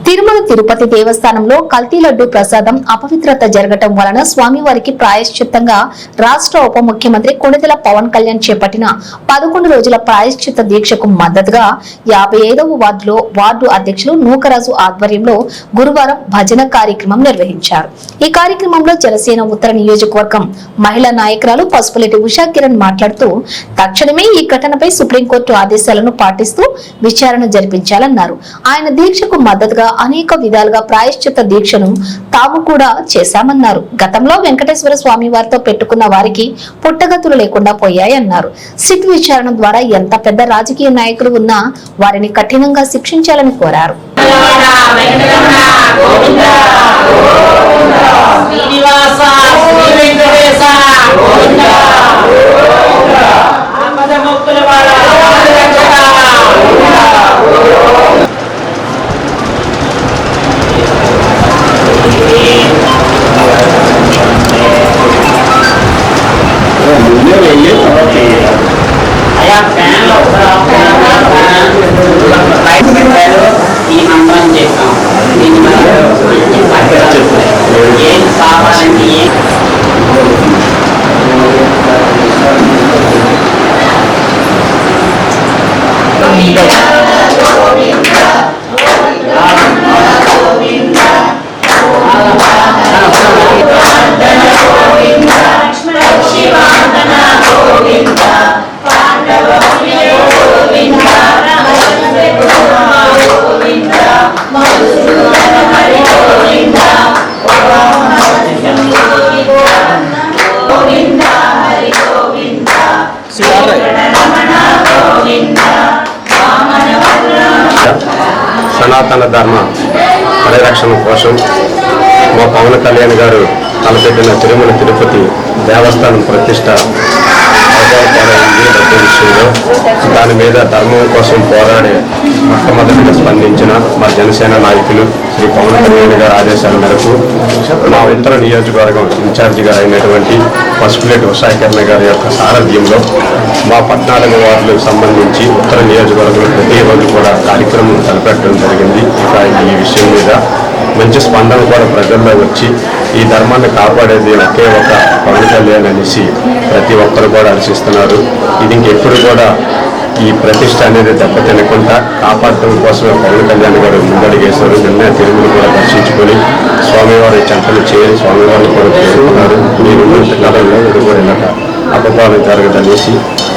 తిరుమల తిరుపతి దేవస్థానంలో కల్తీ లడ్డు ప్రసాదం అపవిత్రత జరగటం వలన స్వామివారికి ప్రాయశ్చిత్తంగా రాష్ట్ర ఉప ముఖ్యమంత్రి కొణిదెల పవన్ కళ్యాణ్ చేపట్టిన 11 రోజుల ప్రాయశ్చిత్త దీక్షకు మద్దతుగా 55వ వార్డులో వార్డు అధ్యక్షులు నూకరాజు ఆధ్వర్యంలో గురువారం భజన కార్యక్రమం నిర్వహించారు. ఈ కార్యక్రమంలో జనసేన ఉత్తర నియోజకవర్గం మహిళా నాయకురాలు పసుపులేటి ఉషా కిరణ్ మాట్లాడుతూ తక్షణమే ఈ ఘటనపై సుప్రీంకోర్టు ఆదేశాలను పాటిస్తూ విచారణ జరిపించాలన్నారు. ఆయన దీక్షకు మద్దతుగా అనేక విధాలుగా ప్రాయశ్చిత్త దీక్షను తాము కూడా చేశామన్నారు. గతంలో వెంకటేశ్వర స్వామి వారితో పెట్టుకున్న వారికి పుట్టగతులు లేకుండా పోయాయన్నారు. సిట్ విచారణ ద్వారా ఎంత పెద్ద రాజకీయ నాయకులు ఉన్నా వారిని కఠినంగా శిక్షించాలని కోరారు. ఈ మంత్రం చేస్తాం దీన్ని ఏం కావాలంటే సనాతన ధర్మ పరిరక్షణ కోసం మా పవన్ కళ్యాణ్ గారు తలపెట్టిన తిరుమల తిరుపతి దేవస్థానం ప్రతిష్ట లడ్డు విషయంలో దాని మీద ధర్మం కోసం పోరాడే మొట్టమొదటిగా స్పందించిన మా జనసేన నాయకులు శ్రీ పవన్ కళ్యాణ్ గారి ఆదేశాల మేరకు మా ఉత్తర నియోజకవర్గం ఇన్ఛార్జిగా అయినటువంటి పసుపులేటి ఉషా కిరణ్ గారి యొక్క సారథ్యంలో మా 14 వార్డులకు సంబంధించి ఉత్తర నియోజకవర్గంలో ప్రతిరోజు కూడా కార్యక్రమం తలపెట్టడం జరిగింది. ఇక ఈ విషయం మీద మంచి స్పందన కూడా ప్రజల్లో వచ్చి ఈ ధర్మాన్ని కాపాడేది ఒకే ఒక పవన్ కళ్యాణ్ అనేసి ప్రతి ఒక్కరు కూడా హర్షిస్తున్నారు. ఇది ఇంకెప్పుడు కూడా ఈ ప్రతిష్ట అనేది దెబ్బతినకుండా కాపాడటం కోసమే పవన్ కళ్యాణ్ గారు ముందడిగేశారు. నిన్న తిరుమల కూడా దర్శించుకొని స్వామివారి చెంతలు చేరి స్వామివారిని కూడా చేరుకున్నారు. మీరు కాలంలో కూడా ఇలాగ అపవాదం జరగదనేసి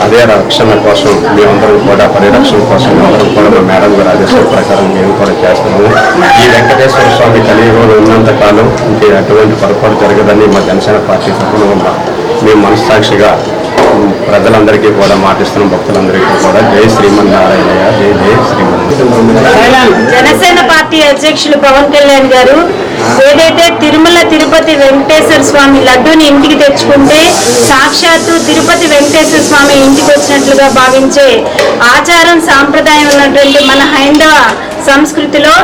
అదే రక్షణ కోసం మేమందరం కూడా పరిరక్షణ కోసం మేమందరం కూడా మా మేడం గారు ఆదేశాల ప్రకారం మేము కూడా చేస్తున్నాము. ఈ వెంకటేశ్వర స్వామి కలియుగంలో ఉన్నంత కాలం ఇంకే అటువంటి పొరపాటు జరగదని మా జనసేన పార్టీ తరఫున మేము మనస్సాక్షిగా ప్రజలందరికీ కూడా మాటిస్తున్నాం. భక్తులందరికీ కూడా జై శ్రీమన్నారాయణ, జై జై శ్రీమన్నారాయణ. జనసేన పార్టీ అధ్యక్షులు పవన్ కళ్యాణ్ గారు ఏదైతే తిరుమల తిరుపతి వెంకటేశ్వర స్వామి లడ్డూని ఇంటికి తెచ్చుకుంటే సాక్షాత్తు తిరుపతి వెంకటేశ్వర స్వామి ఇంటికి వచ్చినట్లుగా భావించే ఆచారం సాంప్రదాయం ఉన్నటువంటి మన హైందవ సంస్కృతిలో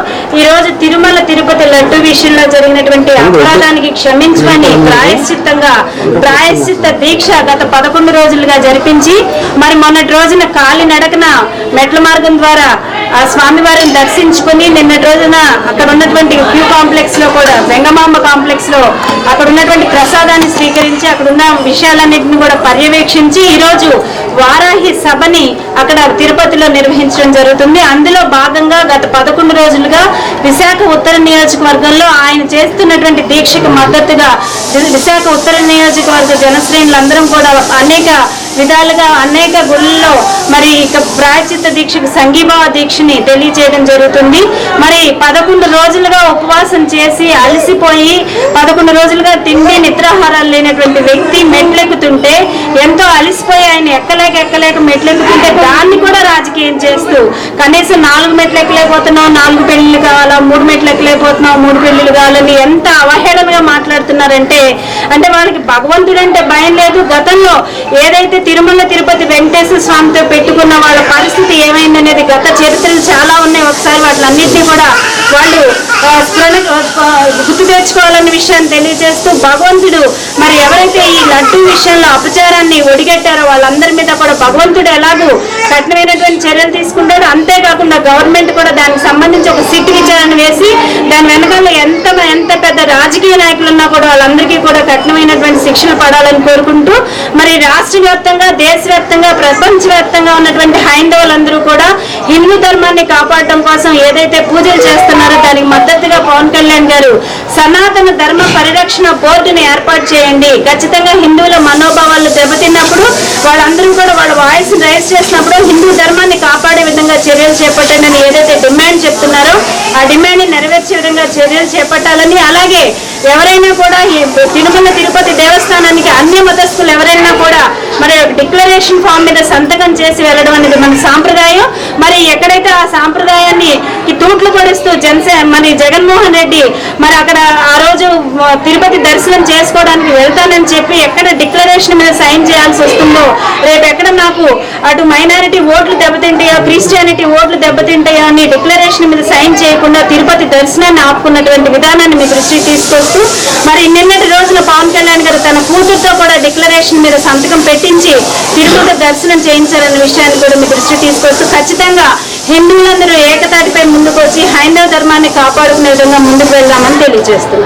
ఈరోజు తిరుమల తిరుపతి లడ్డు విషయంలో జరిగినటువంటి అపరాధానికి క్షమించమని ప్రాయశ్చిత్త దీక్ష గత 11 రోజులుగా జరిపించి మరి మొన్నటి రోజున కాలి నడకన మెట్ల మార్గం ద్వారా ఆ స్వామివారిని దర్శించుకుని నిన్నటి రోజున అక్కడ ఉన్నటువంటి క్యూ కాంప్లెక్స్ లో కూడా వెంగమాంబ కాంప్లెక్స్ లో అక్కడ ఉన్నటువంటి ప్రసాదాన్ని స్వీకరించి అక్కడ ఉన్న విషయాలన్నింటినీ కూడా పర్యవేక్షించి ఈరోజు వారాహి సభని అక్కడ తిరుపతిలో నిర్వహించడం జరుగుతుంది. అందులో భాగంగా గత 11 రోజులుగా విశాఖ ఉత్తర నియోజకవర్గంలో ఆయన చేస్తున్నటువంటి దీక్షకు మద్దతుగా విశాఖ ఉత్తర నియోజకవర్గ జనశ్రేణులందరం కూడా అనేక విధాలుగా అనేక గుళ్ళల్లో మరి ఇక ప్రాయశ్చిత్త దీక్షకు సంఘీభావ దీక్షని తెలియజేయడం జరుగుతుంది. మరి 11 రోజులుగా ఉపవాసం చేసి అలసిపోయి 11 రోజులుగా తిండి నిద్రాహారాలు లేనటువంటి వ్యక్తి మెట్లెక్కుతుంటే ఎంతో అలసిపోయి ఆయన ఎక్కలేక మెట్లెక్కుతుంటే దాన్ని కూడా రాజకీయం చేస్తూ కనీసం 4 మెట్లు ఎక్కలేకపోతున్నావు, 4 పెళ్లిళ్ళు కావాలా, 3 మెట్లు ఎక్కలేకపోతున్నావు, 3 పెళ్లిళ్ళు కావాలని ఎంత అవహేళనగా మాట్లాడుతున్నారంటే అంటే వాళ్ళకి భగవంతుడు అంటే భయం లేదు. గతంలో ఏదైతే తిరుమల తిరుపతి వెంకటేశ్వర స్వామితో పెట్టుకున్న వాళ్ళ పరిస్థితి ఏమైందనేది గత చరిత్రలు చాలా ఉన్నాయి. ఒకసారి వాటిలన్నింటినీ కూడా వాళ్ళు గుర్తు తెచ్చుకోవాలనే విషయాన్ని తెలియజేస్తూ భగవంతుడు మరి ఎవరైతే ఈ లడ్డు విషయంలో అపచారాన్ని ఒడిగట్టారో వాళ్ళందరి మీద కూడా భగవంతుడు ఎలాగూ కఠినమైనటువంటి చర్యలు తీసుకుంటాడు. అంతేకాకుండా గవర్నమెంట్ కూడా దానికి సంబంధించి ఒక సిట్ విచారణ వేసి దాని వెనకాల ఎంత పెద్ద రాజకీయ నాయకులు ఉన్నా కూడా వాళ్ళందరికీ కూడా కఠినమైనటువంటి శిక్షణ పడాలని కోరుకుంటూ మరి రాష్ట్ర వ్యాప్తంగా దేశవ్యాప్తంగా ప్రపంచవ్యాప్తంగా ఉన్నటువంటి హైందవులందరూ కూడా హిందూ ధర్మాన్ని కాపాడటం కోసం ఏదైతే పూజలు చేస్తున్నారో దానికి మద్దతుగా పవన్ కళ్యాణ్ గారు సనాతన ధర్మ పరిరక్షణ బోర్డుని ఏర్పాటు చేయండి. ఖచ్చితంగా హిందువుల మనోభావాలు దెబ్బతిన్నప్పుడు వాళ్ళందరూ కూడా వాళ్ళ వాయిస్ రైజ్ చేసినప్పుడు హిందూ ధర్మాన్ని కాపాడే విధంగా చర్యలు చేపట్టండి అని ఏదైతే డిమాండ్ చెప్తున్నారో ఆ డిమాండ్ ని నెరవేర్చే విధంగా చర్యలు చేపట్టాలని, అలాగే ఎవరైనా కూడా ఈ తిరుమల తిరుపతి దేవస్థానానికి అన్య మతస్థులు ఎవరైనా కూడా మరి డిక్లరేషన్ ఫామ్ మీద సంతకం చేసి వెళ్ళడం అనేది మన సాంప్రదాయం. మరి ఎక్కడైతే ఆ సాంప్రదాయాన్ని తూట్లు పడిస్తూ మరి జగన్మోహన్ రెడ్డి మరి అక్కడ ఆ రోజు తిరుపతి దర్శనం చేసుకోవడానికి వెళ్తానని చెప్పి ఎక్కడ డిక్లరేషన్ మీద సైన్ చేయాల్సి వస్తుందో, రేపు ఎక్కడ నాకు అటు మైనారిటీ ఓట్లు దెబ్బతింటాయో క్రిస్టియానిటీ ఓట్లు దెబ్బతింటాయో అని డిక్లరేషన్ మీద సైన్ చేయకుండా తిరుపతి దర్శనాన్ని ఆపుకున్నటువంటి విధానాన్ని మీ దృష్టికి తీసుకొస్తూ మరి నిన్నటి రోజున పవన్ కళ్యాణ్ గారు తన కూతురుతో కూడా డిక్లరేషన్ మీద సంతకం పెట్టించి తిరుపతి దర్శనం చేయించారనే విషయాన్ని కూడా మీ దృష్టికి తీసుకొస్తూ ఖచ్చితంగా హిందువులందరూ ఏకతాటిపై ముందుకు వచ్చి హైందవ ధర్మాన్ని కాపాడుకునే విధంగా ముందుకు వెళ్దామని తెలియజేస్తున్నారు.